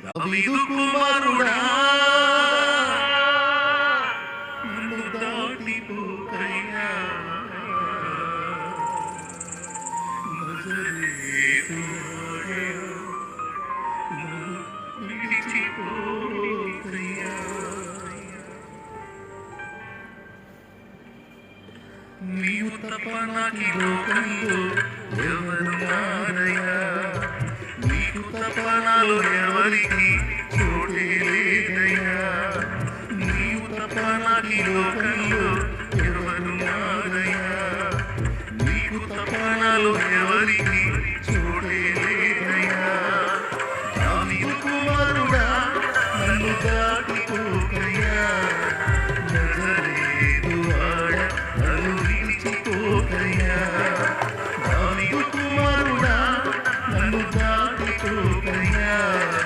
దావీదు కుమారుడా నన్ను దాటిపోకయ్యా నజరేతువాడా నన్ను విడిచిపోకయ్యా నీవు తప్ప నాకీ లోకంలో ఎవరున్నారయ్యా నీకు తప్ప నాలో ఎవరికి చోటే లేదయ్యా నీవు తప్ప నాకీ లోకంలో